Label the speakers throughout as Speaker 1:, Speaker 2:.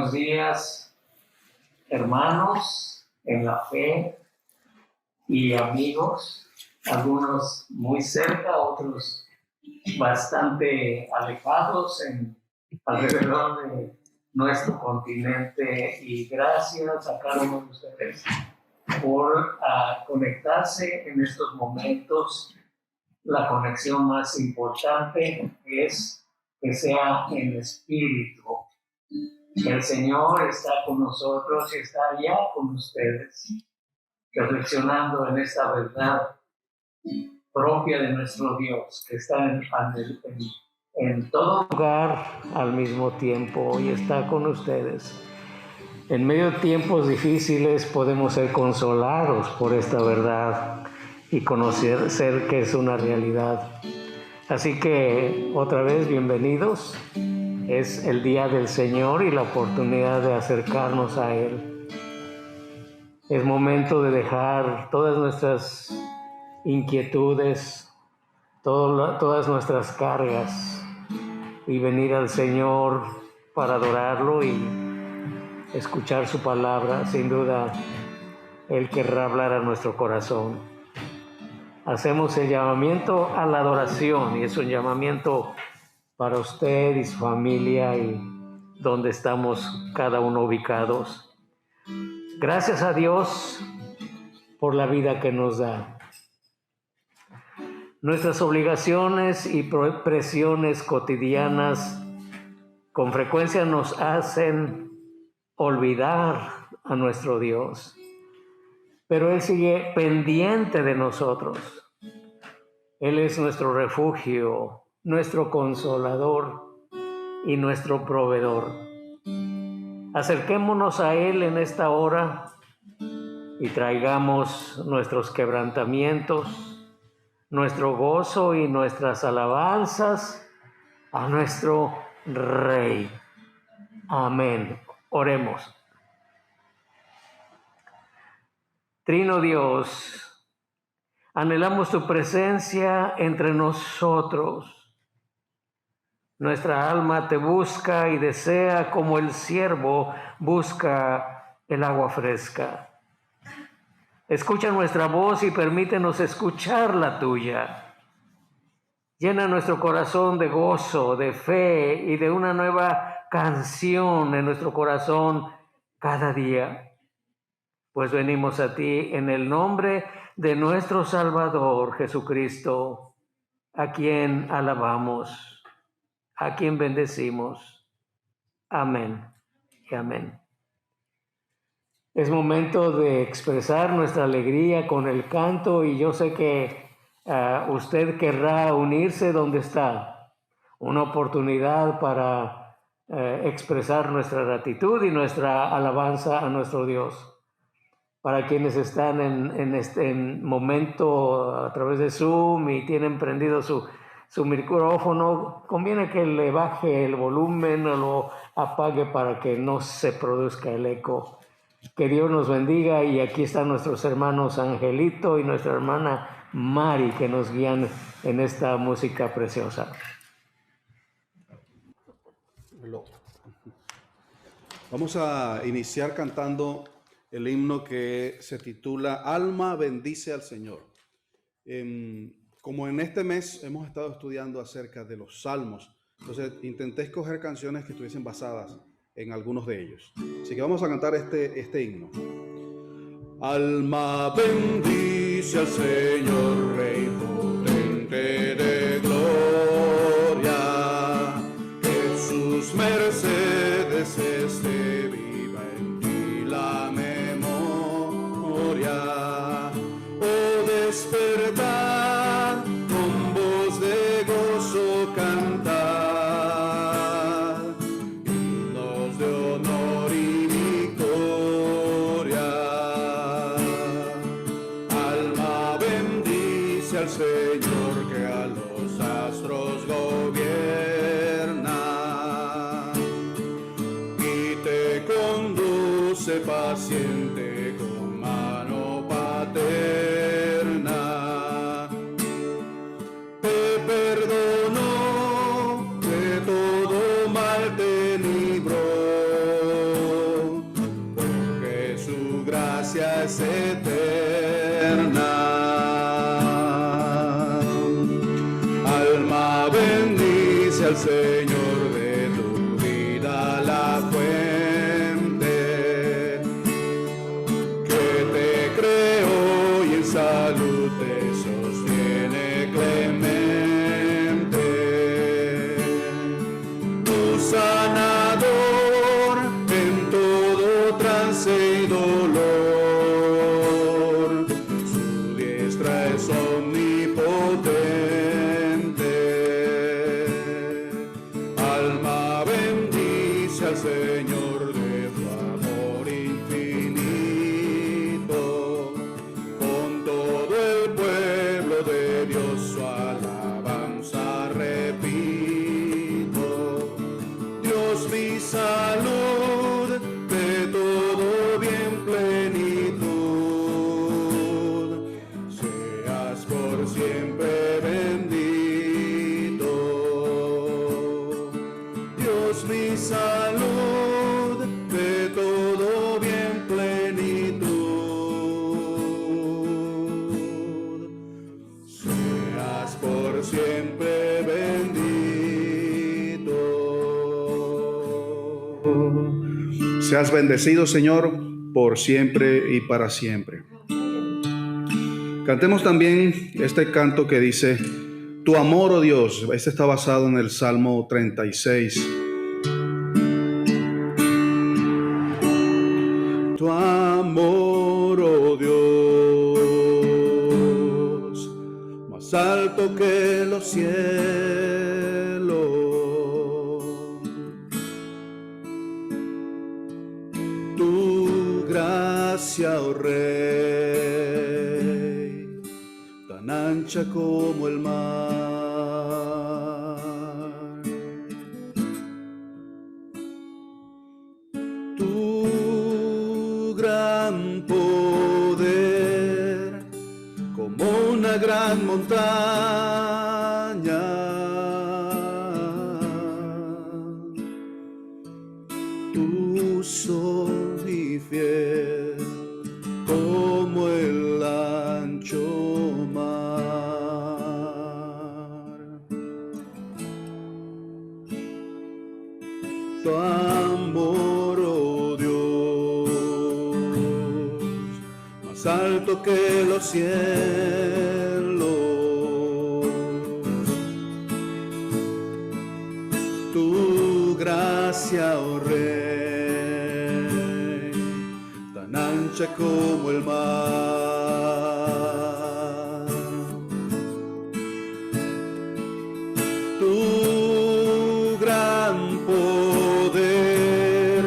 Speaker 1: Buenos días, hermanos en la fe y amigos, algunos muy cerca, otros bastante alejados alrededor de nuestro continente, y gracias a cada uno de ustedes por conectarse en estos momentos. La conexión más importante es que sea en espíritu. El Señor está con nosotros y está allá con ustedes, reflexionando en esta verdad propia de nuestro Dios, que está en todo lugar al mismo tiempo y está con ustedes. En medio de tiempos difíciles podemos ser consolados por esta verdad y conocer que es una realidad. Así que otra vez bienvenidos. Es el día del Señor y la oportunidad de acercarnos a Él. Es momento de dejar todas nuestras inquietudes, todas nuestras cargas y venir al Señor para adorarlo y escuchar su palabra. Sin duda, Él querrá hablar a nuestro corazón. Hacemos el llamamiento a la adoración y es un llamamiento para usted y su familia y donde estamos cada uno ubicados. Gracias a Dios por la vida que nos da. Nuestras obligaciones y presiones cotidianas con frecuencia nos hacen olvidar a nuestro Dios, pero Él sigue pendiente de nosotros. Él es nuestro refugio, nuestro consolador y nuestro proveedor. Acerquémonos a Él en esta hora y traigamos nuestros quebrantamientos, nuestro gozo y nuestras alabanzas a nuestro Rey. Amén. Oremos. Trino Dios, anhelamos tu presencia entre nosotros. Nuestra alma te busca y desea como el ciervo busca el agua fresca. Escucha nuestra voz y permítenos escuchar la tuya. Llena nuestro corazón de gozo, de fe y de una nueva canción en nuestro corazón cada día. Pues venimos a ti en el nombre de nuestro Salvador Jesucristo, a quien alabamos, a quien bendecimos. Amén y amén. Es momento de expresar nuestra alegría con el canto y yo sé que usted querrá unirse donde está. Una oportunidad para expresar nuestra gratitud y nuestra alabanza a nuestro Dios. Para quienes están en este momento a través de Zoom y tienen prendido su micrófono, conviene que le baje el volumen o lo apague para que no se produzca el eco. Que Dios nos bendiga, y aquí están nuestros hermanos Angelito y nuestra hermana Mari que nos guían en esta música preciosa.
Speaker 2: Vamos a iniciar cantando el himno que se titula Alma bendice al Señor. Como en este mes hemos estado estudiando acerca de los salmos, entonces intenté escoger canciones que estuviesen basadas en algunos de ellos. Así que vamos a cantar este himno. Alma bendice al Señor, Rey potente de gloria, que sus mercedes esté viva en ti la memoria. Oh, despertar con voz de gozo cantar, himnos de honor y victoria. Alma bendice al Señor que a los astros gobierna y te conduce paciente con mano paterna. Te perdonó, de todo mal te libró bendice al Señor de tu vida, la fuente que te creó y en salud te sostiene clemente. Tu sanador en todo trance y dolor, su diestra es omnipotente. Alma bendice al Señor de tu amor infinito, con todo el pueblo de Dios su alabanza repito. Dios mi salud, de todo bien plenitud, seas por siempre bendito. Dios mi salud, de todo bien plenitud, seas por siempre bendito. Seas bendecido, Señor, por siempre y para siempre. Cantemos también este canto que dice: tu amor, oh Dios. Este está basado en el Salmo 36. Tu amor, oh Dios, más alto que los cielos. Tu gracia, oh Rey, tan ancha como el mar. Tu gran poder como una gran montaña. Tú soy fiel como el ancho mar. Tu amor, oh Dios, más alto que los cielos. Tu gracia, oh Rey, tan ancha como el mar. Tu gran poder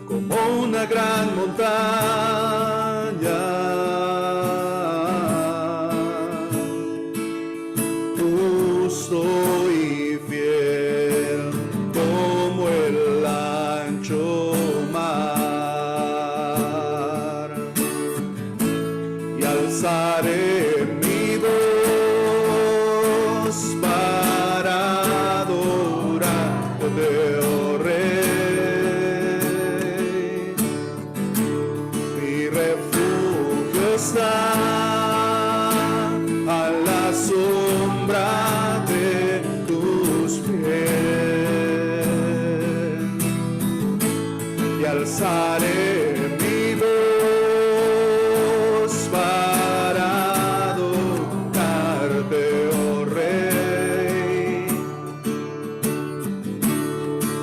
Speaker 2: como una gran montaña. Tú soy fiel como el ancho mar. Y alzaré mi voz para adorarte, oh Rey. Mi refugio está a la sombra de tus pies. Y alzaré mi voz para adorarte, oh Rey.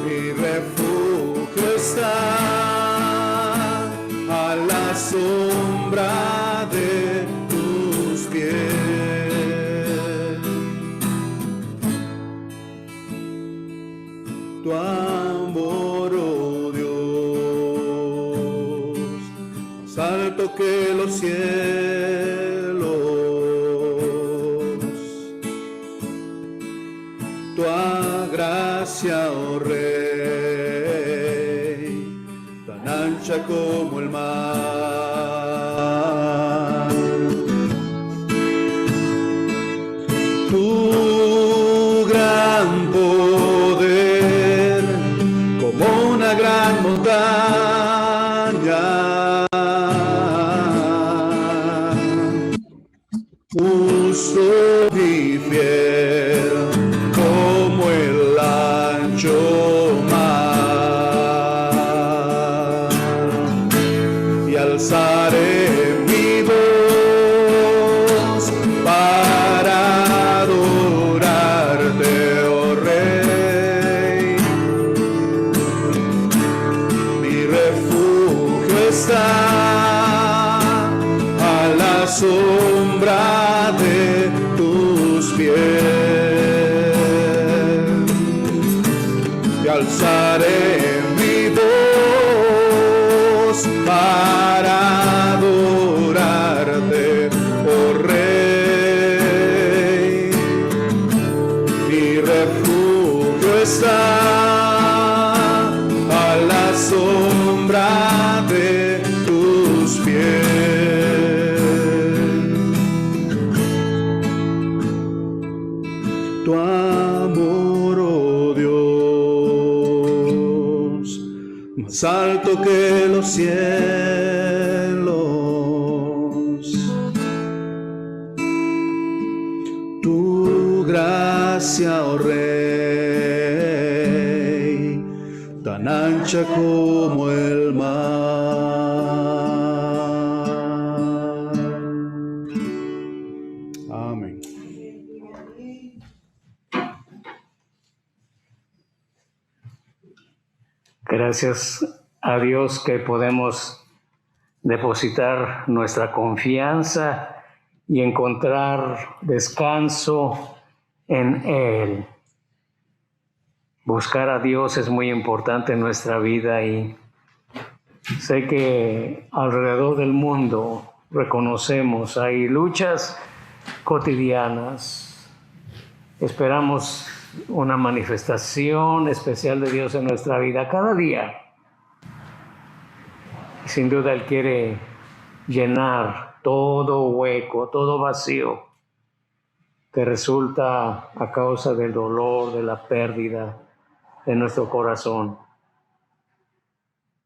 Speaker 2: Mi refugio está a la sombra de tus pies. Tu amor, oh Dios, más alto que los cielos. Tu gracia, oh Rey, tan ancha como el mar. Tu gran poder como una gran montaña. Justo y fiel alzaré mi voz para adorarte, oh Rey. Mi refugio está a la sombra de tus pies. Tu amor, oh Dios, más alto que los cielos. Tu gracia, oh Rey, tan ancha como el mar. Amén.
Speaker 1: Gracias a Dios que podemos depositar nuestra confianza y encontrar descanso en Él. Buscar a Dios es muy importante en nuestra vida y sé que alrededor del mundo reconocemos, hay luchas cotidianas. Esperamos una manifestación especial de Dios en nuestra vida cada día. Sin duda Él quiere llenar todo hueco, todo vacío que resulta a causa del dolor, de la pérdida de nuestro corazón.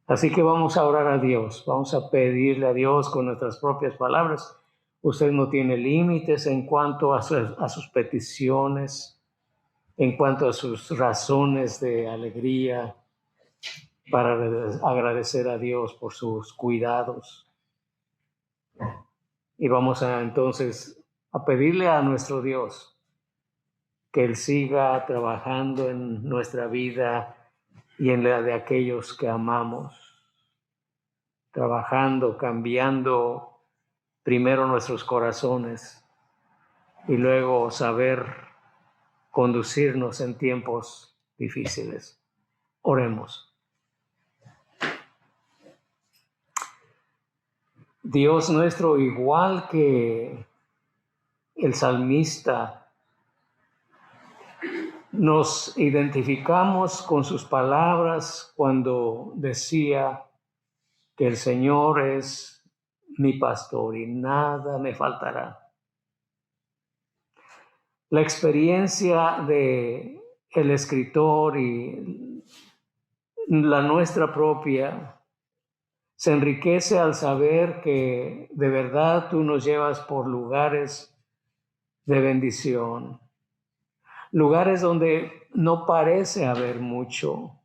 Speaker 1: Así que vamos a orar a Dios, vamos a pedirle a Dios con nuestras propias palabras. Usted no tiene límites en cuanto a sus peticiones, en cuanto a sus razones de alegría para agradecer a Dios por sus cuidados. Y vamos entonces a pedirle a nuestro Dios que Él siga trabajando en nuestra vida y en la de aquellos que amamos, trabajando, cambiando primero nuestros corazones y luego saber conducirnos en tiempos difíciles. Oremos. Dios nuestro, igual que el salmista, nos identificamos con sus palabras cuando decía que el Señor es mi pastor y nada me faltará. La experiencia de el escritor y la nuestra propia se enriquece al saber que de verdad tú nos llevas por lugares de bendición, lugares donde no parece haber mucho,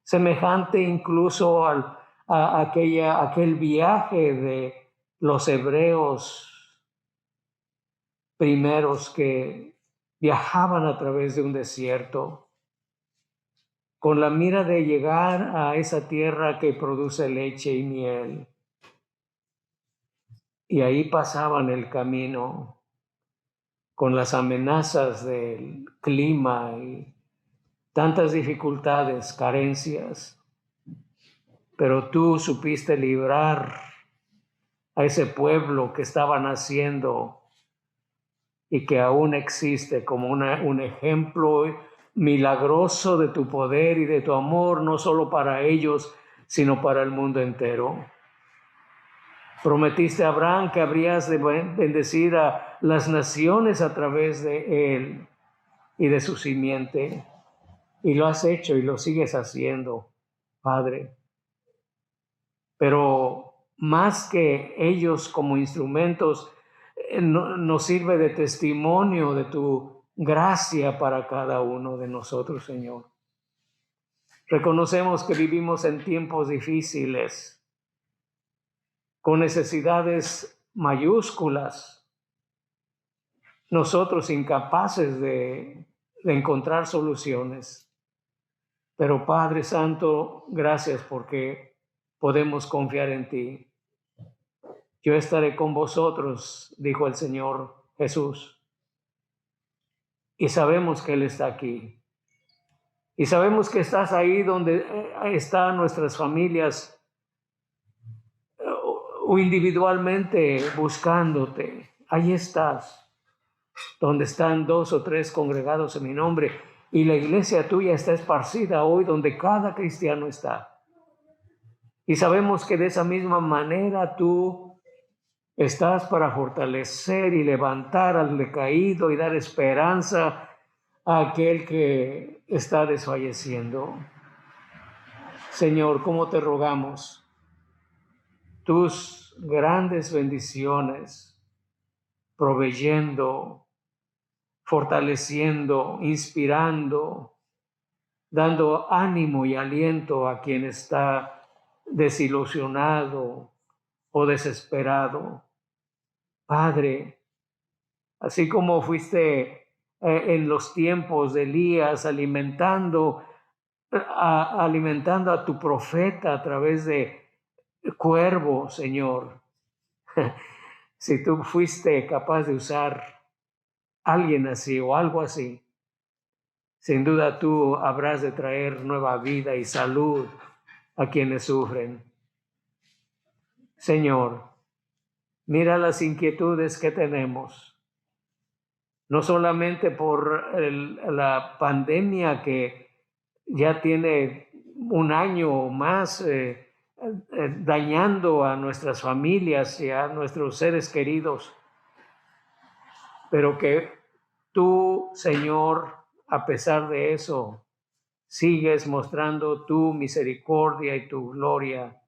Speaker 1: semejante incluso a aquel viaje de los hebreos primeros que viajaban a través de un desierto con la mira de llegar a esa tierra que produce leche y miel. Y ahí pasaban el camino con las amenazas del clima y tantas dificultades, carencias. Pero tú supiste librar a ese pueblo que estaba naciendo y que aún existe como un ejemplo milagroso de tu poder y de tu amor, no solo para ellos, sino para el mundo entero. Prometiste a Abraham que habrías de bendecir a las naciones a través de él y de su simiente, y lo has hecho y lo sigues haciendo, Padre. Pero más que ellos como instrumentos, nos sirve de testimonio de tu gracia para cada uno de nosotros, Señor. Reconocemos que vivimos en tiempos difíciles, con necesidades mayúsculas, nosotros incapaces de encontrar soluciones. Pero Padre Santo, gracias porque podemos confiar en ti. Yo estaré con vosotros, dijo el Señor Jesús. Y sabemos que Él está aquí. Y sabemos que estás ahí donde están nuestras familias o individualmente buscándote. Ahí estás, donde están 2 o 3 congregados en mi nombre. Y la iglesia tuya está esparcida hoy donde cada cristiano está. Y sabemos que de esa misma manera tú estás para fortalecer y levantar al decaído y dar esperanza a aquel que está desfalleciendo. Señor, ¿cómo te rogamos tus grandes bendiciones, proveyendo, fortaleciendo, inspirando, dando ánimo y aliento a quien está desilusionado o desesperado? Padre, así como fuiste en los tiempos de Elías alimentando a tu profeta a través de cuervos, Señor, si tú fuiste capaz de usar a alguien así o algo así, sin duda tú habrás de traer nueva vida y salud a quienes sufren. Señor, mira las inquietudes que tenemos, no solamente por la pandemia que ya tiene un año o más dañando a nuestras familias y a nuestros seres queridos, pero que tú, Señor, a pesar de eso, sigues mostrando tu misericordia y tu gloria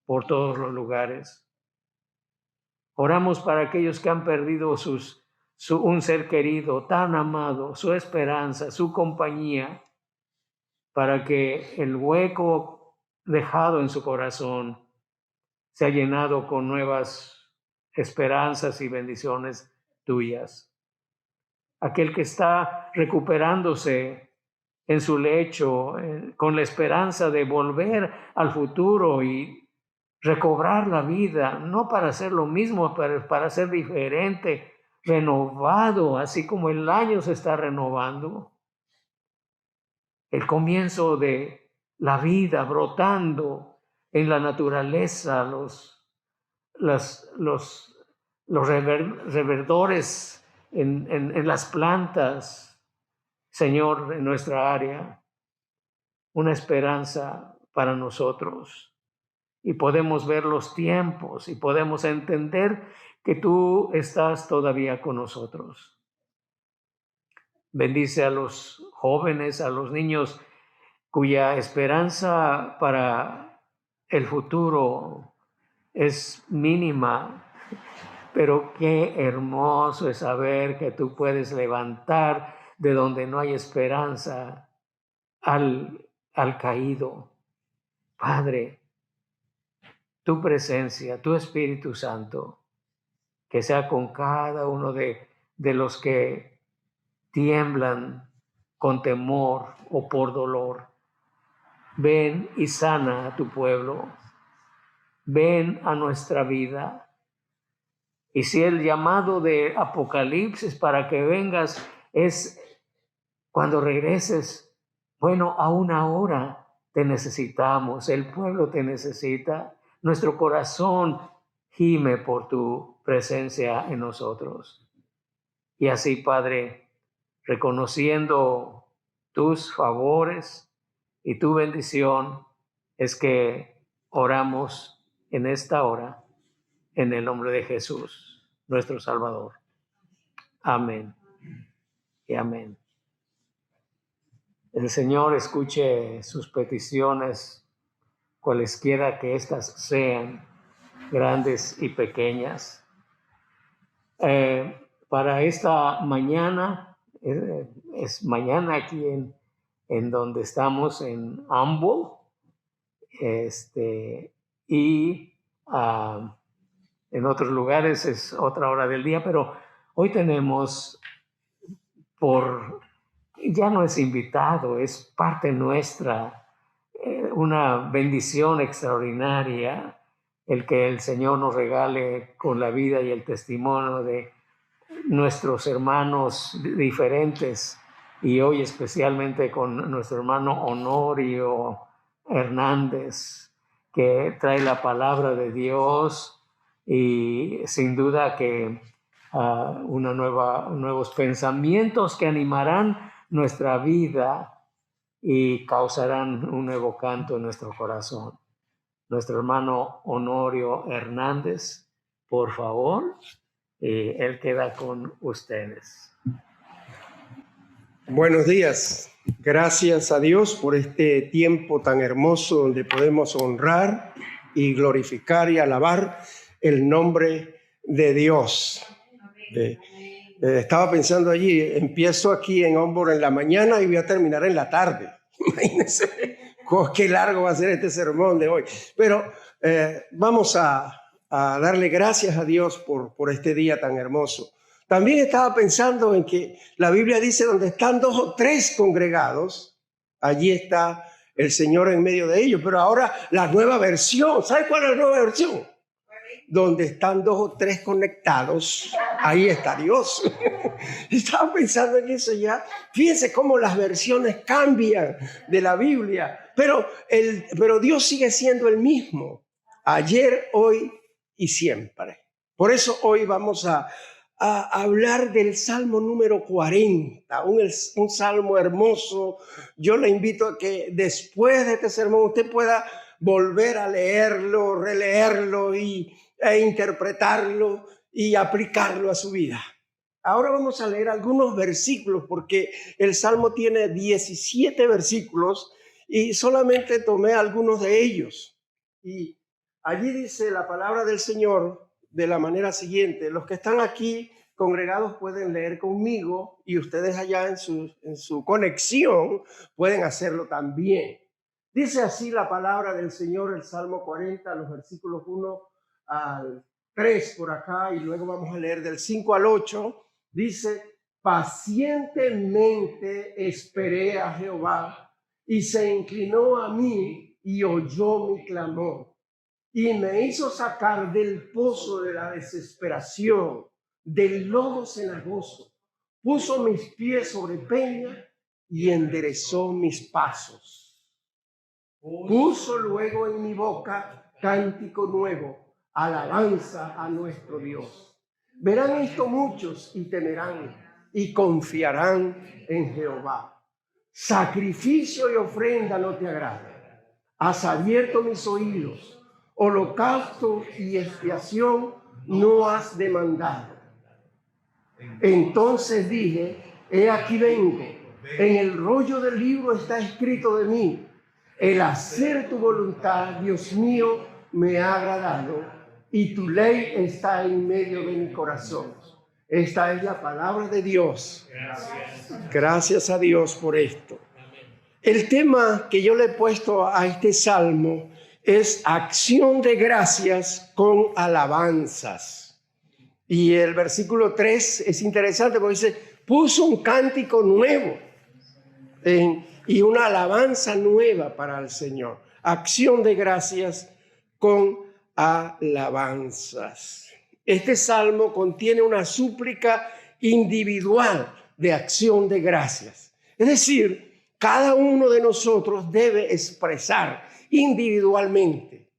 Speaker 1: por todos los lugares. Oramos para aquellos que han perdido un ser querido tan amado, su esperanza, su compañía, para que el hueco dejado en su corazón sea llenado con nuevas esperanzas y bendiciones tuyas. Aquel que está recuperándose en su lecho, con la esperanza de volver al futuro y recobrar la vida, no para hacer lo mismo, pero para ser diferente, renovado, así como el año se está renovando. El comienzo de la vida brotando en la naturaleza, los reverdores en las plantas, Señor, en nuestra área, una esperanza para nosotros. Y podemos ver los tiempos y podemos entender que tú estás todavía con nosotros. Bendice a los jóvenes, a los niños cuya esperanza para el futuro es mínima, pero qué hermoso es saber que tú puedes levantar de donde no hay esperanza al caído. Padre, tu presencia, tu Espíritu Santo, que sea con cada uno de los que tiemblan con temor o por dolor. Ven y sana a tu pueblo. Ven a nuestra vida. Y si el llamado de Apocalipsis para que vengas es cuando regreses, bueno, aún ahora te necesitamos, el pueblo te necesita, nuestro corazón gime por tu presencia en nosotros. Y así, Padre, reconociendo tus favores y tu bendición, es que oramos en esta hora, en el nombre de Jesús, nuestro Salvador. Amén y amén. El Señor escuche sus peticiones, cualesquiera que éstas sean, grandes y pequeñas. Para esta mañana, es mañana aquí en donde estamos, en Humble, y en otros lugares es otra hora del día, pero hoy tenemos ya no es invitado, es parte nuestra, una bendición extraordinaria el que el Señor nos regale con la vida y el testimonio de nuestros hermanos diferentes y hoy especialmente con nuestro hermano Honorio Hernández, que trae la palabra de Dios y sin duda que nuevos pensamientos que animarán nuestra vida y causarán un nuevo canto en nuestro corazón. Nuestro hermano Honorio Hernández, por favor, él queda con ustedes.
Speaker 3: Buenos días. Gracias a Dios por este tiempo tan hermoso donde podemos honrar y glorificar y alabar el nombre de Dios. Estaba pensando allí, empiezo aquí en Homburg en la mañana y voy a terminar en la tarde. Imagínense qué largo va a ser este sermón de hoy. Pero vamos a darle gracias a Dios por este día tan hermoso. También estaba pensando en que la Biblia dice, donde están 2 o 3 congregados, allí está el Señor en medio de ellos. Pero ahora la nueva versión, ¿sabe cuál es la nueva versión? Donde están 2 o 3 conectados, ahí está Dios. Estaba pensando en eso ya. Fíjense cómo las versiones cambian de la Biblia, pero Dios sigue siendo el mismo, ayer, hoy y siempre. Por eso hoy vamos a hablar del Salmo número 40, un salmo hermoso. Yo le invito a que después de este sermón usted pueda volver a leerlo, releerlo e interpretarlo y aplicarlo a su vida. Ahora vamos a leer algunos versículos porque el Salmo tiene 17 versículos y solamente tomé algunos de ellos. Y allí dice la palabra del Señor de la manera siguiente. Los que están aquí congregados pueden leer conmigo y ustedes allá en su conexión pueden hacerlo también. Dice así la palabra del Señor, el Salmo 40, los versículos 1 al 3 por acá, y luego vamos a leer del 5 al 8. Dice: pacientemente esperé a Jehová, y se inclinó a mí y oyó mi clamor, y me hizo sacar del pozo de la desesperación, del lodo cenagoso. Puso mis pies sobre peña y enderezó mis pasos. Puso luego en mi boca cántico nuevo, alabanza a nuestro Dios. Verán esto muchos y temerán y confiarán en Jehová. Sacrificio y ofrenda no te agrada. Has abierto mis oídos. Holocausto y expiación no has demandado. Entonces dije: he aquí vengo. En el rollo del libro está escrito de mí: el hacer tu voluntad, Dios mío, me ha agradado, y tu ley está en medio de mi corazón. Esta es la palabra de Dios. Gracias a Dios por esto. El tema que yo le he puesto a este salmo es acción de gracias con alabanzas. Y el versículo 3 es interesante porque dice: puso un cántico nuevo y una alabanza nueva para el Señor. Acción de gracias con alabanzas. Este salmo contiene una súplica individual de acción de gracias. Es decir, cada uno de nosotros debe expresar individualmente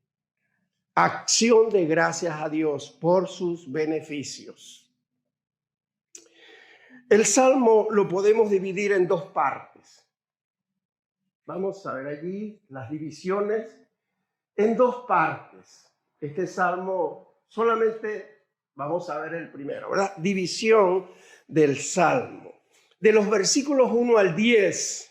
Speaker 3: acción de gracias a Dios por sus beneficios. El salmo lo podemos dividir en 2 partes. Vamos a ver allí las divisiones en 2 partes. Este salmo solamente vamos a ver el primero, ¿verdad? División del salmo. De los versículos 1 al 10,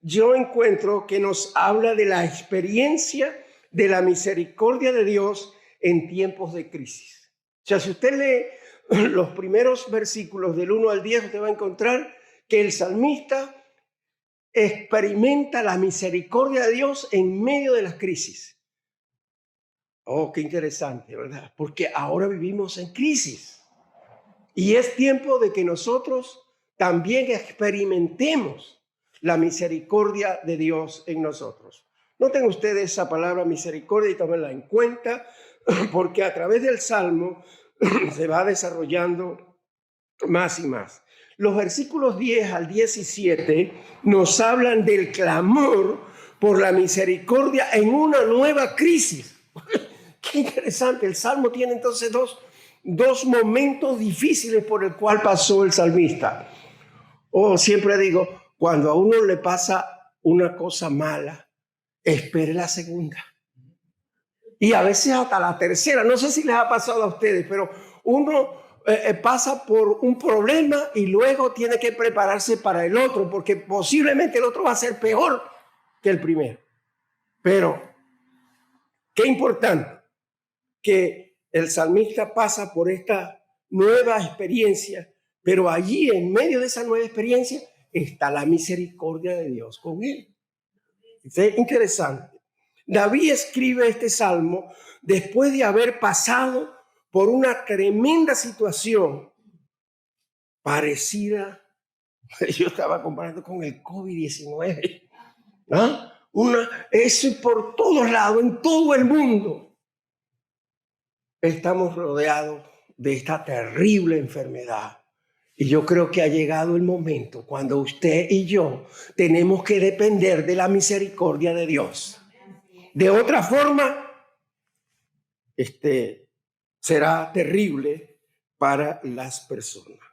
Speaker 3: yo encuentro que nos habla de la experiencia de la misericordia de Dios en tiempos de crisis. O sea, si usted lee los primeros versículos del 1 al 10, usted va a encontrar que el salmista experimenta la misericordia de Dios en medio de las crisis. Oh, qué interesante, ¿verdad? Porque ahora vivimos en crisis y es tiempo de que nosotros también experimentemos la misericordia de Dios en nosotros. Noten ustedes esa palabra misericordia y tómenla en cuenta, porque a través del Salmo se va desarrollando más y más. los versículos 10 al 17 nos hablan del clamor por la misericordia en una nueva crisis. Qué interesante, el Salmo tiene entonces dos momentos difíciles por el cual pasó el salmista. Siempre digo, cuando a uno le pasa una cosa mala, espere la segunda. Y a veces hasta la tercera. No sé si les ha pasado a ustedes, pero uno pasa por un problema y luego tiene que prepararse para el otro, porque posiblemente el otro va a ser peor que el primero. Pero qué importante que el salmista pasa por esta nueva experiencia, pero allí en medio de esa nueva experiencia está la misericordia de Dios con él. Es interesante. David escribe este salmo después de haber pasado por una tremenda situación parecida, yo estaba comparando con el COVID-19, ¿ah? Eso por todos lados, en todo el mundo. Estamos rodeados de esta terrible enfermedad. Y yo creo que ha llegado el momento cuando usted y yo tenemos que depender de la misericordia de Dios. De otra forma, será terrible para las personas.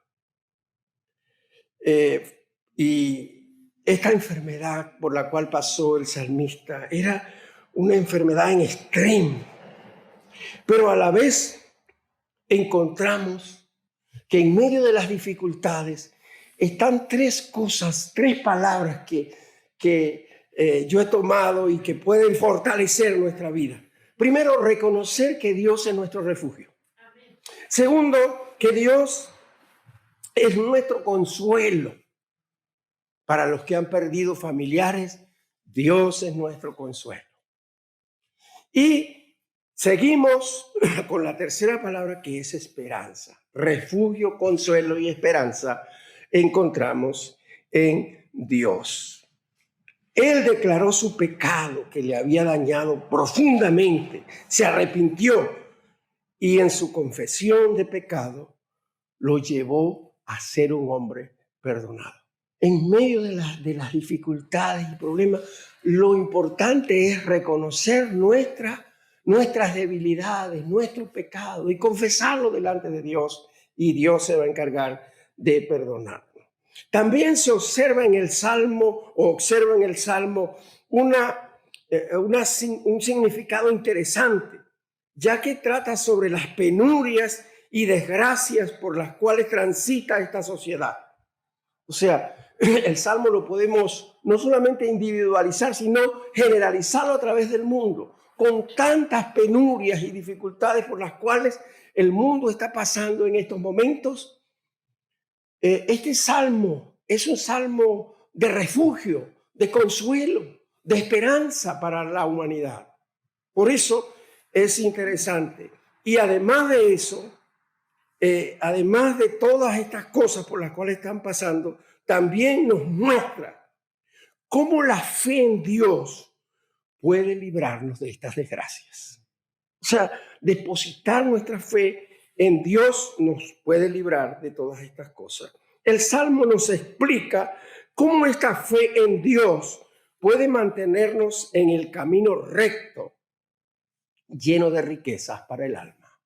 Speaker 3: Y esta enfermedad por la cual pasó el salmista era una enfermedad en extremo. Pero a la vez encontramos que en medio de las dificultades están tres palabras que yo he tomado y que pueden fortalecer nuestra vida. Primero, reconocer que Dios es nuestro refugio. Segundo, que Dios es nuestro consuelo. Para los que han perdido familiares, Dios es nuestro consuelo. Y seguimos con la tercera palabra, que es esperanza. Refugio, consuelo y esperanza encontramos en Dios. Él declaró su pecado que le había dañado profundamente, se arrepintió y en su confesión de pecado lo llevó a ser un hombre perdonado. En medio de las dificultades y problemas, lo importante es reconocer nuestras debilidades, nuestro pecado y confesarlo delante de Dios, y Dios se va a encargar de perdonarnos. También se observa en el Salmo un significado interesante, ya que trata sobre las penurias y desgracias por las cuales transita esta sociedad. O sea, el Salmo lo podemos no solamente individualizar, sino generalizarlo a través del mundo, con tantas penurias y dificultades por las cuales el mundo está pasando en estos momentos. Este salmo es un salmo de refugio, de consuelo, de esperanza para la humanidad. Por eso es interesante. Y además de eso, además de todas estas cosas por las cuales están pasando, también nos muestra cómo la fe en Dios puede librarnos de estas desgracias. O sea, depositar nuestra fe en Dios nos puede librar de todas estas cosas. El Salmo nos explica cómo esta fe en Dios puede mantenernos en el camino recto, lleno de riquezas para el alma.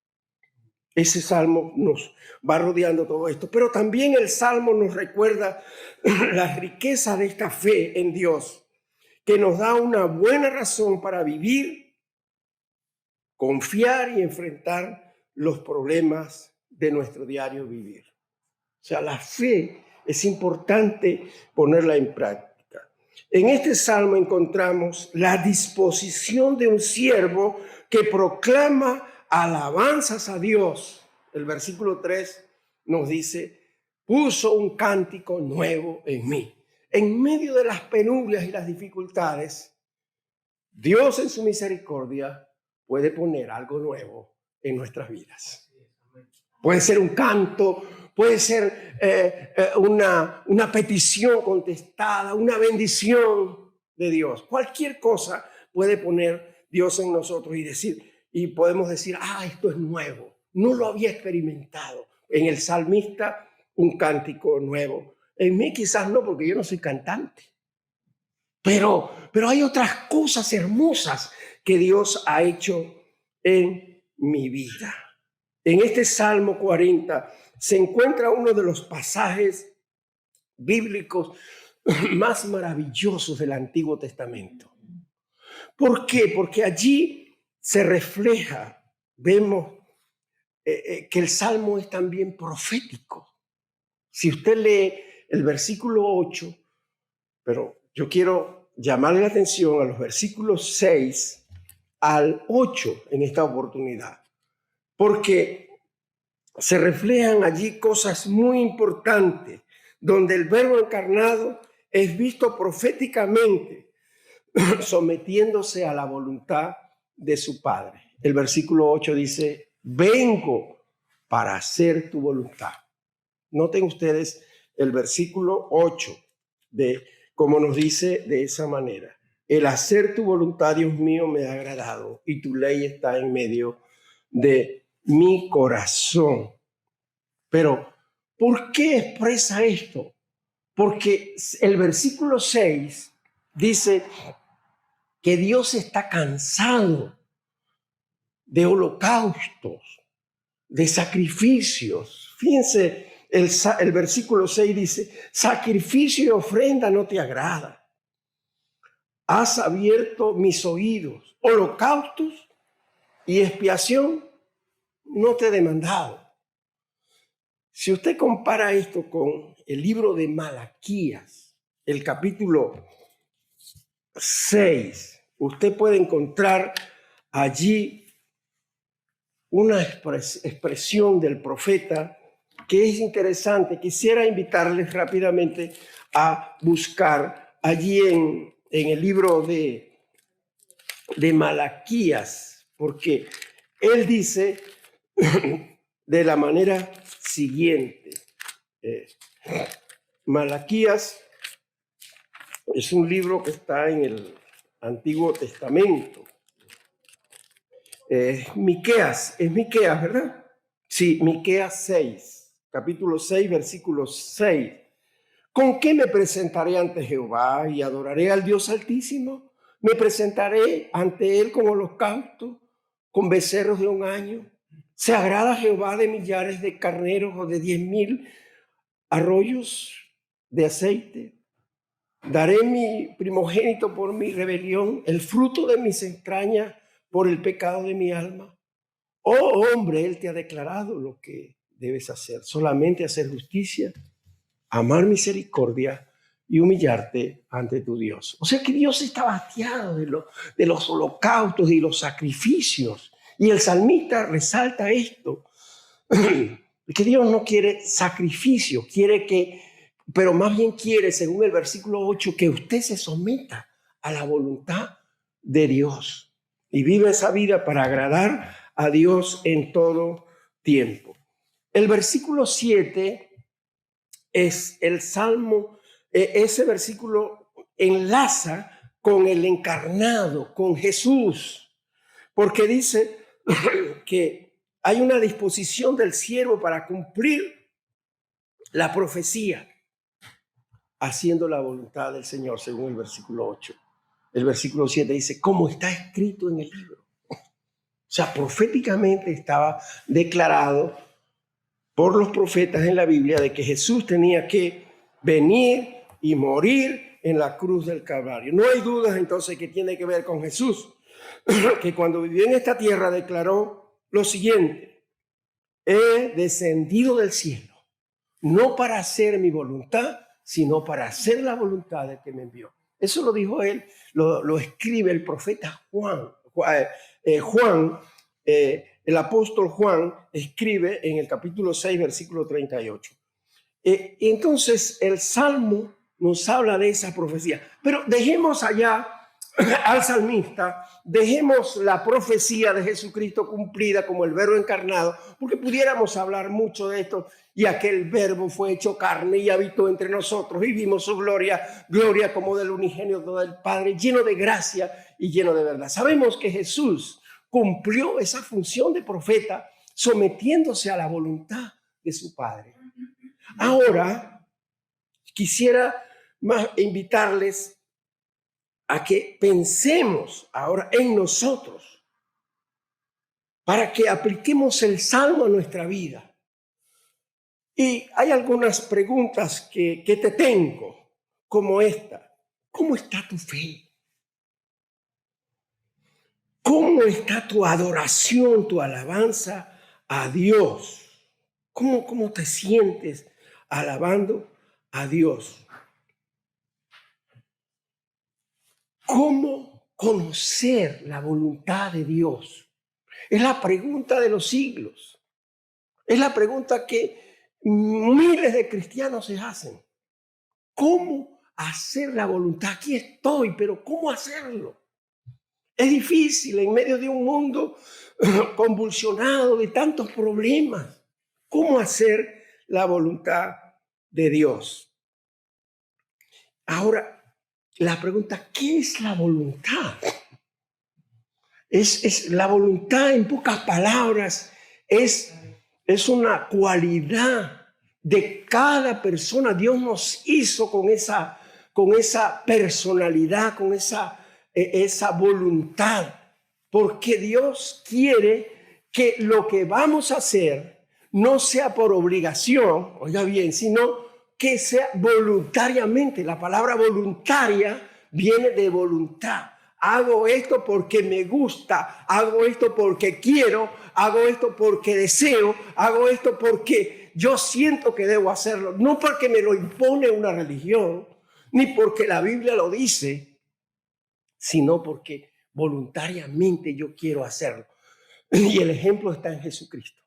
Speaker 3: Ese salmo nos va rodeando todo esto, pero también el salmo nos recuerda la riqueza de esta fe en Dios, que nos da una buena razón para vivir, confiar y enfrentar los problemas de nuestro diario vivir. O sea, la fe es importante ponerla en práctica. En este salmo encontramos la disposición de un siervo que proclama alabanzas a Dios. El versículo 3 nos dice: puso un cántico nuevo en mí. En medio de las penurias y las dificultades, Dios en su misericordia puede poner algo nuevo en nuestras vidas. Puede ser un canto, puede ser una petición contestada, una bendición de Dios. Cualquier cosa puede poner Dios en nosotros y podemos decir, esto es nuevo, no lo había experimentado. En el salmista un cántico nuevo. En mí quizás no, porque yo no soy cantante. Pero hay otras cosas hermosas que Dios ha hecho en mi vida. En este Salmo 40 se encuentra uno de los pasajes bíblicos más maravillosos del Antiguo Testamento. ¿Por qué? Porque allí se refleja, vemos que el Salmo es también profético. Si usted lee el versículo 8, pero yo quiero llamarle la atención a los versículos 6 al 8 en esta oportunidad, porque se reflejan allí cosas muy importantes, donde el Verbo encarnado es visto proféticamente sometiéndose a la voluntad de su Padre. El versículo 8 dice, vengo para hacer tu voluntad. Noten ustedes el versículo 8 de cómo nos dice de esa manera. El hacer tu voluntad, Dios mío, me ha agradado y tu ley está en medio de mi corazón. Pero, ¿por qué expresa esto? Porque el versículo 6 dice que Dios está cansado de holocaustos, de sacrificios. Fíjense, el versículo 6 dice, sacrificio y ofrenda no te agrada. Has abierto mis oídos. Holocaustos y expiación no te he demandado. Si usted compara esto con el libro de Malaquías, el capítulo 6, usted puede encontrar allí una expresión del profeta que es interesante. Quisiera invitarles rápidamente a buscar allí en el libro de Malaquías, porque él dice de la manera siguiente. Malaquías es un libro que está en el Antiguo Testamento. Miqueas, es Miqueas, ¿verdad? Sí, Miqueas 6, capítulo 6, versículo 6. ¿Con qué me presentaré ante Jehová y adoraré al Dios Altísimo? ¿Me presentaré ante él con holocausto, con becerros de un año? ¿Se agrada Jehová de millares de carneros o de 10,000 arroyos de aceite? Daré mi primogénito por mi rebelión, el fruto de mis entrañas por el pecado de mi alma. Oh hombre, él te ha declarado lo que debes hacer, solamente hacer justicia, amar misericordia y humillarte ante tu Dios. O sea que Dios está hastiado de los holocaustos y los sacrificios. Y el salmista resalta esto, que Dios no quiere sacrificio, pero más bien quiere, según el versículo 8, que usted se someta a la voluntad de Dios y viva esa vida para agradar a Dios en todo tiempo. El versículo 7 es el Salmo, ese versículo enlaza con el encarnado, con Jesús, porque dice que hay una disposición del siervo para cumplir la profecía, haciendo la voluntad del Señor, según el versículo 8. El versículo 7 dice, como está escrito en el libro. O sea, proféticamente estaba declarado por los profetas en la Biblia de que Jesús tenía que venir y morir en la cruz del Calvario. No hay dudas entonces que tiene que ver con Jesús, que cuando vivió en esta tierra declaró lo siguiente: he descendido del cielo, no para hacer mi voluntad, sino para hacer la voluntad del que me envió. Eso lo dijo él, lo escribe el profeta Juan. El apóstol Juan escribe en el capítulo 6, versículo 38. Entonces el Salmo nos habla de esa profecía. Pero dejemos allá al salmista, dejemos la profecía de Jesucristo cumplida como el Verbo encarnado, porque pudiéramos hablar mucho de esto. Y aquel Verbo fue hecho carne y habitó entre nosotros y vimos su gloria, gloria como del unigénito del Padre, lleno de gracia y lleno de verdad. Sabemos que Jesús cumplió esa función de profeta sometiéndose a la voluntad de su Padre. Ahora, quisiera más invitarles a que pensemos ahora en nosotros para que apliquemos el Salmo a nuestra vida. Y hay algunas preguntas que te tengo, como esta. ¿Cómo está tu fe? ¿Cómo está tu adoración, tu alabanza a Dios? ¿Cómo te sientes alabando a Dios? ¿Cómo conocer la voluntad de Dios? Es la pregunta de los siglos. Es la pregunta que miles de cristianos se hacen. ¿Cómo hacer la voluntad? Aquí estoy, pero ¿cómo hacerlo? Es difícil en medio de un mundo convulsionado de tantos problemas. ¿Cómo hacer la voluntad de Dios? Ahora, la pregunta, ¿qué es la voluntad? Es la voluntad, en pocas palabras, es una cualidad de cada persona. Dios nos hizo con esa personalidad, con esa voluntad, porque Dios quiere que lo que vamos a hacer no sea por obligación, oiga bien, sino que sea voluntariamente. La palabra voluntaria viene de voluntad. Hago esto porque me gusta, hago esto porque quiero, hago esto porque deseo, hago esto porque yo siento que debo hacerlo, no porque me lo impone una religión, ni porque la Biblia lo dice, sino porque voluntariamente yo quiero hacerlo. Y el ejemplo está en Jesucristo.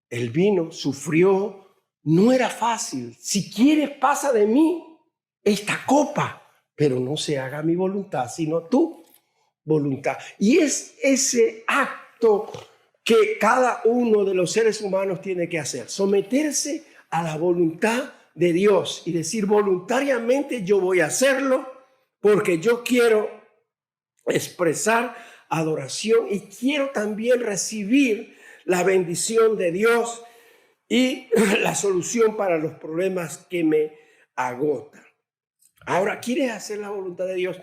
Speaker 3: Él vino, sufrió, no era fácil. Si quieres, pasa de mí esta copa, pero no se haga mi voluntad, sino tu voluntad. Y es ese acto que cada uno de los seres humanos tiene que hacer, someterse a la voluntad de Dios y decir voluntariamente yo voy a hacerlo porque yo quiero expresar adoración y quiero también recibir la bendición de Dios y la solución para los problemas que me agotan. Ahora, ¿quieres hacer la voluntad de Dios?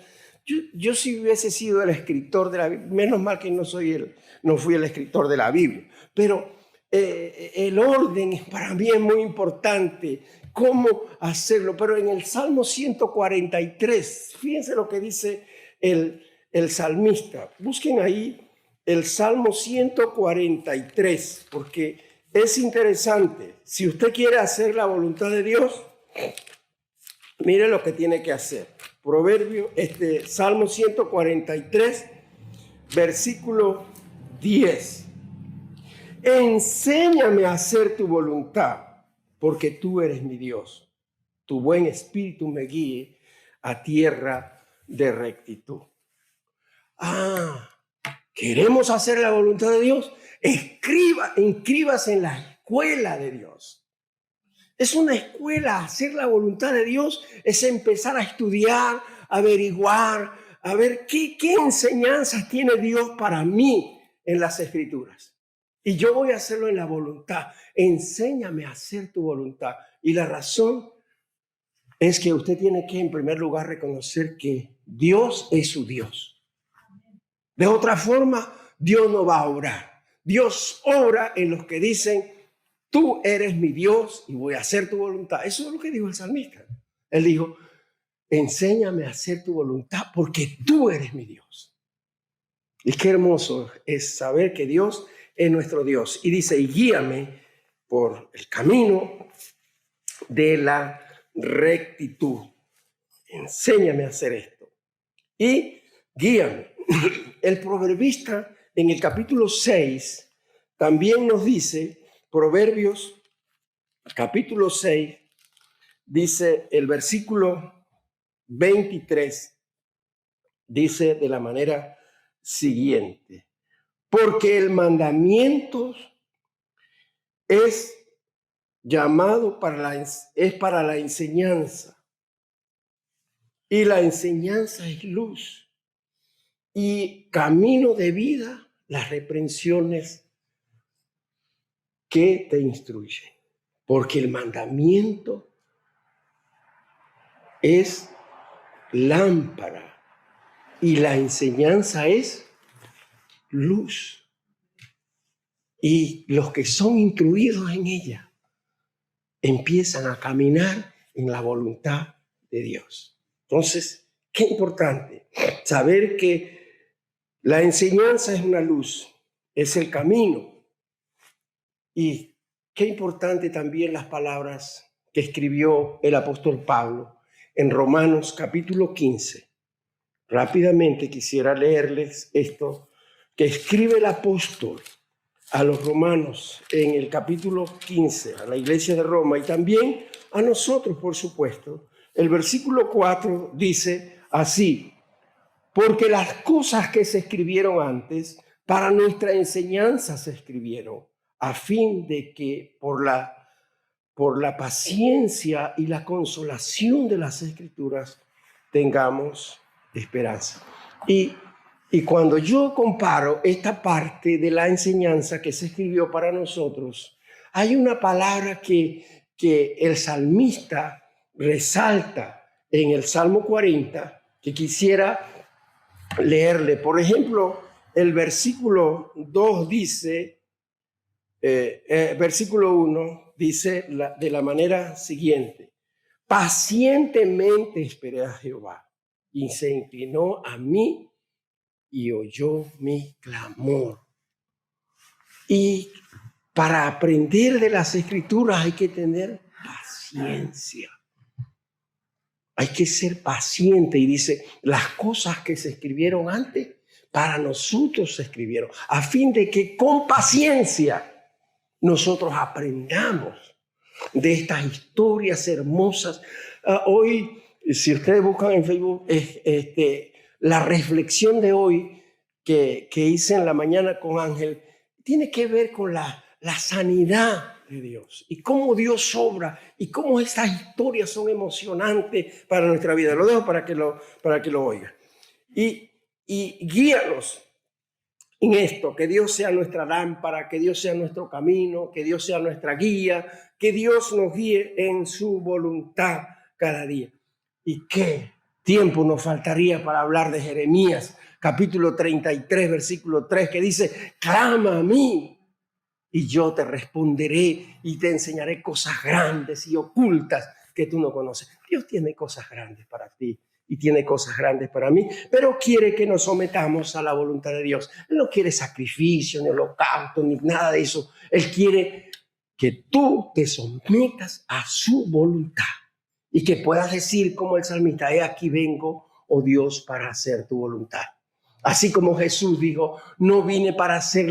Speaker 3: Yo si hubiese sido el escritor de la Biblia, menos mal que no fui el escritor de la Biblia, pero el orden para mí es muy importante, cómo hacerlo. Pero en el Salmo 143, fíjense lo que dice el salmista. Busquen ahí el Salmo 143, porque es interesante. Si usted quiere hacer la voluntad de Dios, mire lo que tiene que hacer. Salmo 143, versículo 10. Enséñame a hacer tu voluntad, porque tú eres mi Dios. Tu buen espíritu me guíe a tierra de rectitud. ¿Queremos hacer la voluntad de Dios? Inscríbase en la escuela de Dios. Es una escuela. Hacer la voluntad de Dios es empezar a estudiar, averiguar, a ver qué enseñanzas tiene Dios para mí en las Escrituras. Y yo voy a hacerlo en la voluntad. Enséñame a hacer tu voluntad. Y la razón es que usted tiene que, en primer lugar, reconocer que Dios es su Dios. De otra forma, Dios no va a obrar. Dios obra en los que dicen, tú eres mi Dios y voy a hacer tu voluntad. Eso es lo que dijo el salmista. Él dijo, enséñame a hacer tu voluntad porque tú eres mi Dios. Y qué hermoso es saber que Dios es nuestro Dios. Y dice, y guíame por el camino de la rectitud. Enséñame a hacer esto. Y guíame. El proverbista en el capítulo 6 también nos dice, Proverbios capítulo 6, dice el versículo 23, dice de la manera siguiente, porque el mandamiento es llamado es para la enseñanza, y la enseñanza es luz, y camino de vida, las reprensiones que te instruyen. porque el mandamiento es lámpara y la enseñanza es luz. Y los que son instruidos en ella empiezan a caminar en la voluntad de Dios. Entonces, qué importante saber que la enseñanza es una luz, es el camino. Y qué importante también las palabras que escribió el apóstol Pablo en Romanos capítulo 15. Rápidamente quisiera leerles esto que escribe el apóstol a los romanos en el capítulo 15, a la iglesia de Roma y también a nosotros, por supuesto. El versículo 4 dice así: porque las cosas que se escribieron antes para nuestra enseñanza se escribieron, a fin de que por la paciencia y la consolación de las Escrituras tengamos esperanza. Y cuando yo comparo esta parte de la enseñanza que se escribió para nosotros, hay una palabra que el salmista resalta en el Salmo 40, que quisiera leerle. Por ejemplo, el versículo 2 dice, versículo 1 dice de la manera siguiente: pacientemente esperé a Jehová y se inclinó a mí y oyó mi clamor. Y para aprender de las Escrituras hay que tener paciencia. Hay que ser paciente. Y dice, las cosas que se escribieron antes, para nosotros se escribieron, a fin de que con paciencia nosotros aprendamos de estas historias hermosas. Hoy, si ustedes buscan en Facebook, la reflexión de hoy que hice en la mañana con Ángel tiene que ver con la sanidad de Dios y cómo Dios obra y cómo estas historias son emocionantes para nuestra vida. Lo dejo para que lo oigan. Y guíanos en esto, que Dios sea nuestra lámpara, que Dios sea nuestro camino, que Dios sea nuestra guía, que Dios nos guíe en su voluntad cada día. ¿Y qué tiempo nos faltaría para hablar de Jeremías, capítulo 33, versículo 3, que dice: clama a mí y yo te responderé y te enseñaré cosas grandes y ocultas que tú no conoces. Dios tiene cosas grandes para ti y tiene cosas grandes para mí, pero quiere que nos sometamos a la voluntad de Dios. Él no quiere sacrificio, ni holocausto, ni nada de eso. Él quiere que tú te sometas a su voluntad y que puedas decir como el salmista: he aquí vengo, oh Dios, para hacer tu voluntad. Así como Jesús dijo: no vine para hacer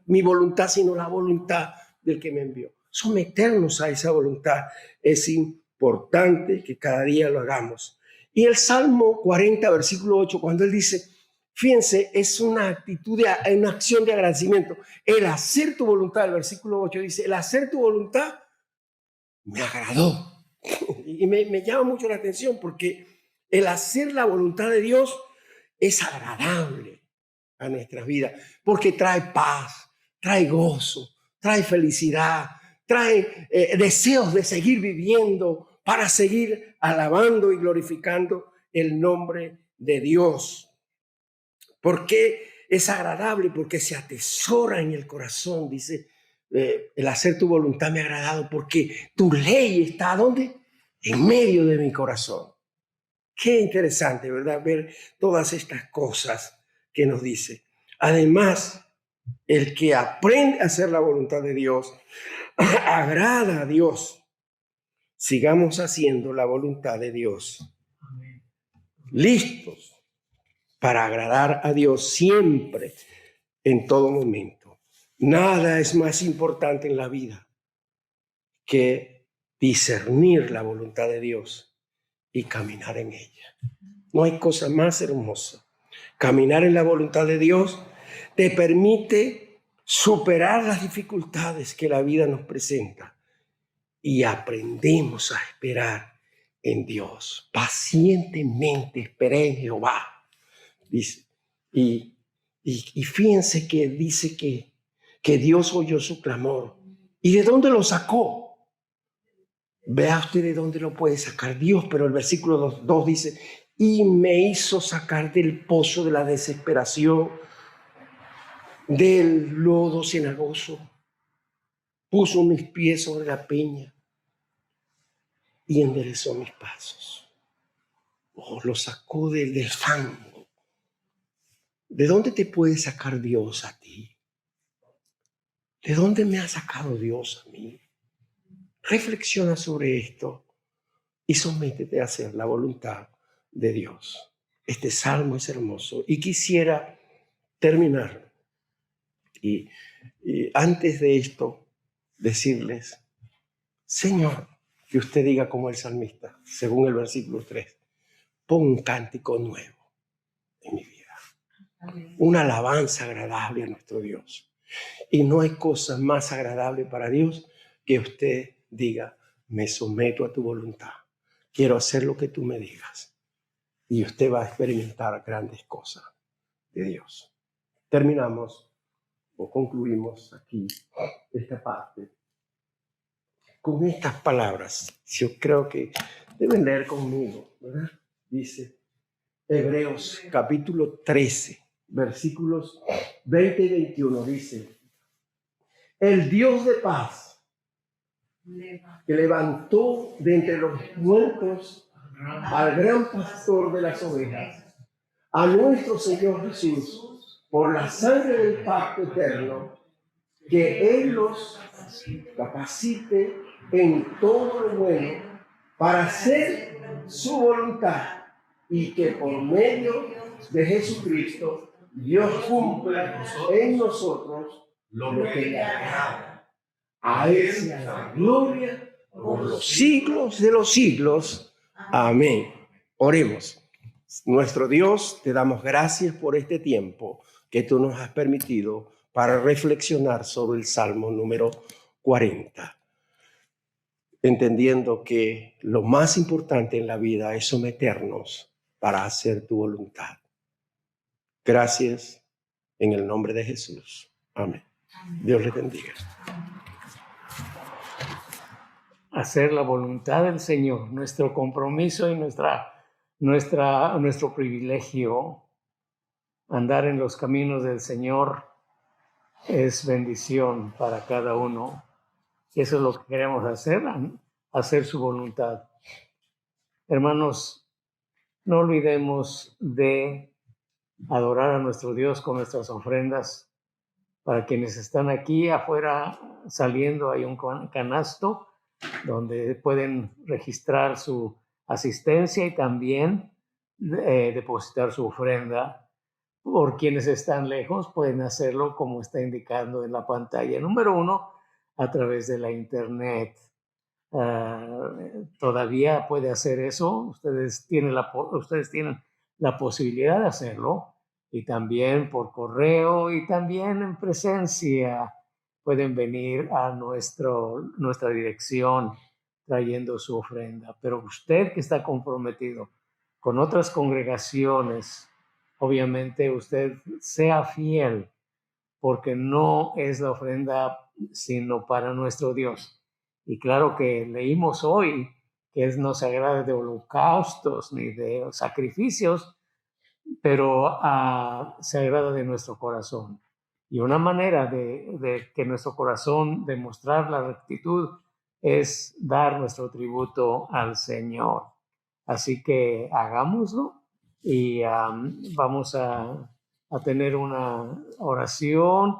Speaker 3: mi voluntad, sino la voluntad del que me envió. Someternos a esa voluntad es importante que cada día lo hagamos. Y el Salmo 40, versículo 8, cuando él dice, fíjense, es una actitud, una acción de agradecimiento. El hacer tu voluntad, el versículo 8 dice, el hacer tu voluntad me agradó. Y me llama mucho la atención porque el hacer la voluntad de Dios es agradable a nuestras vidas, porque trae paz, trae gozo, trae felicidad, trae deseos de seguir viviendo para seguir alabando y glorificando el nombre de Dios. ¿Por qué es agradable? Porque se atesora en el corazón. Dice, el hacer tu voluntad me ha agradado porque tu ley está ¿dónde? En medio de mi corazón. Qué interesante, ¿verdad? Ver todas estas cosas que nos dice. Además, el que aprende a hacer la voluntad de Dios agrada a Dios. Sigamos haciendo la voluntad de Dios. Listos para agradar a Dios siempre, en todo momento. Nada es más importante en la vida que discernir la voluntad de Dios y caminar en ella. No hay cosa más hermosa. Caminar en la voluntad de Dios te permite superar las dificultades que la vida nos presenta y aprendemos a esperar en Dios. Pacientemente esperé en Jehová. Dice, y fíjense que dice que Dios oyó su clamor. ¿Y de dónde lo sacó? Vea usted de dónde lo puede sacar Dios, pero el versículo 2 dice, y me hizo sacar del pozo de la desesperación, del lodo cenagoso, puso mis pies sobre la peña y enderezó mis pasos. Oh, lo sacó del fango. ¿De dónde te puede sacar Dios a ti? ¿De dónde me ha sacado Dios a mí? Reflexiona sobre esto y sométete a hacer la voluntad de Dios. Este salmo es hermoso y quisiera terminar y antes de esto decirles, Señor, que usted diga como el salmista, según el versículo 3, pon un cántico nuevo en mi vida, una alabanza agradable a nuestro Dios. Y no hay cosa más agradable para Dios que usted diga, me someto a tu voluntad, quiero hacer lo que tú me digas. Y usted va a experimentar grandes cosas de Dios. Terminamos o concluimos aquí esta parte con estas palabras. Yo creo que deben leer conmigo, ¿verdad? Dice Hebreos capítulo 13, versículos 20 y 21, dice, el Dios de paz, que levantó de entre los muertos al gran pastor de las ovejas, a nuestro Señor Jesús, por la sangre del pacto eterno, que Él los capacite en todo lo bueno para hacer su voluntad y que por medio de Jesucristo Dios cumpla en nosotros lo que le agrada. A Él sea la gloria por los siglos de los siglos. Amén. Oremos. Nuestro Dios, te damos gracias por este tiempo que tú nos has permitido para reflexionar sobre el Salmo número 40, entendiendo que lo más importante en la vida es someternos para hacer tu voluntad. Gracias en el nombre de Jesús. Amén. Dios les bendiga.
Speaker 1: Hacer la voluntad del Señor, nuestro compromiso y nuestro privilegio, andar en los caminos del Señor es bendición para cada uno. Eso es lo que queremos hacer su voluntad. Hermanos, no olvidemos de adorar a nuestro Dios con nuestras ofrendas. Para quienes están aquí afuera saliendo, hay un canasto donde pueden registrar su asistencia y también depositar su ofrenda. Por quienes están lejos pueden hacerlo como está indicando en la pantalla. Número 1, a través de la internet. Todavía puede hacer eso. Ustedes tienen la posibilidad de hacerlo. Y también por correo y también en presencia pueden venir a nuestra dirección trayendo su ofrenda. Pero usted que está comprometido con otras congregaciones, obviamente usted sea fiel, porque no es la ofrenda sino para nuestro Dios. Y claro que leímos hoy que no se agrada de holocaustos ni de sacrificios, pero se agrada de nuestro corazón. Y una manera de que nuestro corazón demostrar la rectitud es dar nuestro tributo al Señor. Así que hagámoslo y vamos a tener una oración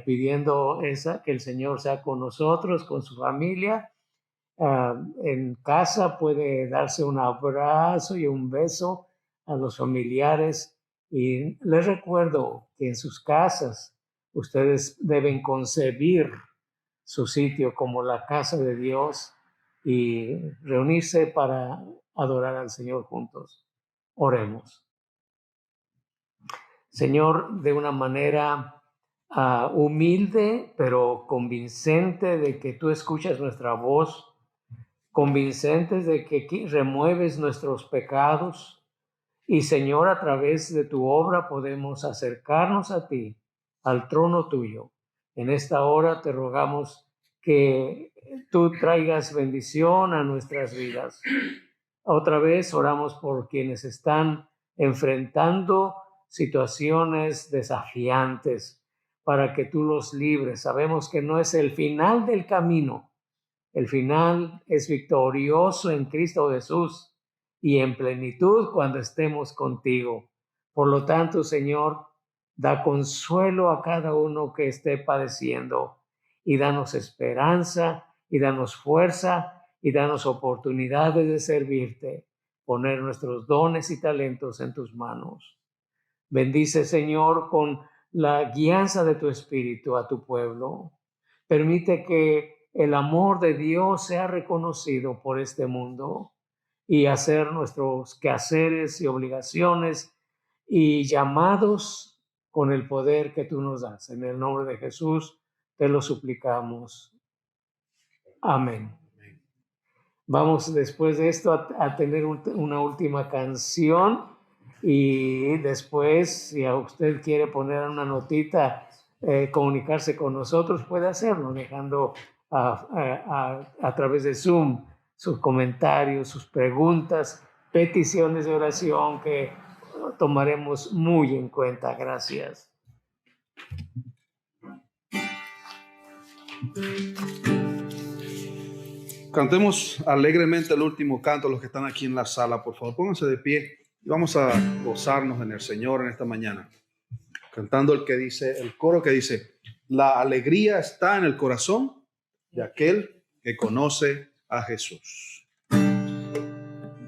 Speaker 1: pidiendo que el Señor sea con nosotros, con su familia. En casa puede darse un abrazo y un beso a los familiares, y les recuerdo que en sus casas ustedes deben concebir su sitio como la casa de Dios y reunirse para adorar al Señor juntos. Oremos. Señor, de una manera humilde pero convincente de que tú escuchas nuestra voz, convincentes de que remueves nuestros pecados, y Señor, a través de tu obra podemos acercarnos a ti, al trono tuyo. En esta hora te rogamos que tú traigas bendición a nuestras vidas. Otra vez oramos por quienes están enfrentando situaciones desafiantes, para que tú los libres. Sabemos que no es el final del camino. El final es victorioso en Cristo Jesús y en plenitud cuando estemos contigo. Por lo tanto, Señor, da consuelo a cada uno que esté padeciendo y danos esperanza y danos fuerza y danos oportunidades de servirte, poner nuestros dones y talentos en tus manos. Bendice, Señor, con la guianza de tu Espíritu a tu pueblo. Permite que el amor de Dios sea reconocido por este mundo y hacer nuestros quehaceres y obligaciones y llamados con el poder que tú nos das. En el nombre de Jesús te lo suplicamos. Amén. Vamos después de esto a tener una última canción. Y después, si a usted quiere poner una notita, comunicarse con nosotros, puede hacerlo, dejando a través de Zoom sus comentarios, sus preguntas, peticiones de oración que tomaremos muy en cuenta. Gracias.
Speaker 2: Cantemos alegremente el último canto. Los que están aquí en la sala, por favor, pónganse de pie. Y vamos a gozarnos en el Señor en esta mañana, cantando el coro que dice: la alegría está en el corazón de aquel que conoce a Jesús.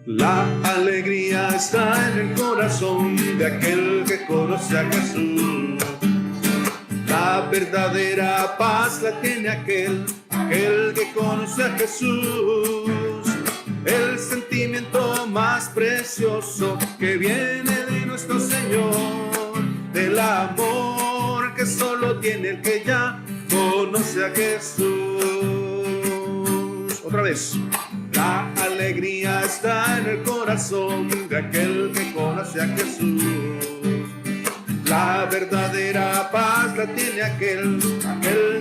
Speaker 2: La alegría está en el corazón de aquel que conoce a Jesús. La verdadera paz la tiene aquel que conoce a Jesús. El sentimiento más precioso que viene de nuestro Señor, del amor que solo tiene el que ya conoce a Jesús. Otra vez. La alegría está en el corazón de aquel que conoce a Jesús. La verdadera paz la tiene aquel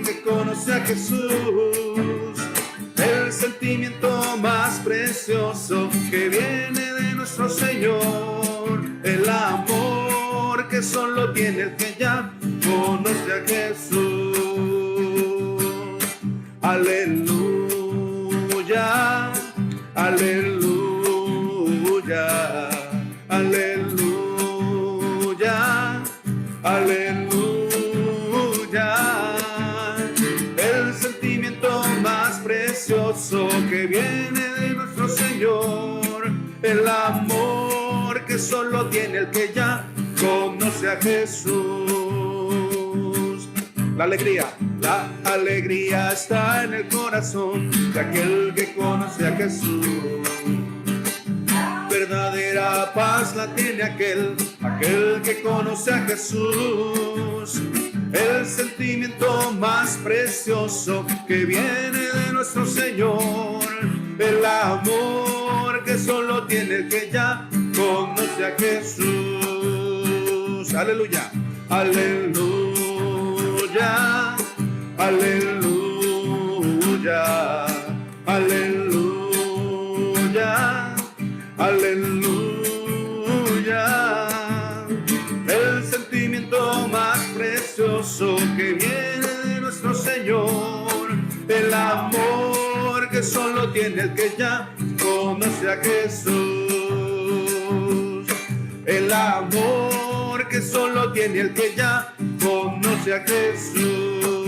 Speaker 2: que conoce a Jesús. El sentimiento más precioso que viene de nuestro Señor, el amor que solo tiene el que ya conoce a Jesús. Aleluya, aleluya, aleluya, aleluya. El sentimiento más precioso que viene de nuestro Señor, el amor que solo tiene el que ya conoce a Jesús. La alegría está en el corazón de aquel que conoce a Jesús. Verdadera paz la tiene aquel que conoce a Jesús. El sentimiento más precioso que viene de nuestro Señor, el amor que solo tiene el que ya conoce a Jesús. Aleluya, aleluya, aleluya, aleluya, aleluya. El sentimiento más precioso que viene de nuestro Señor, el amor que solo tiene el que ya conoce a Jesús. El amor que solo tiene el que ya conoce a Jesús.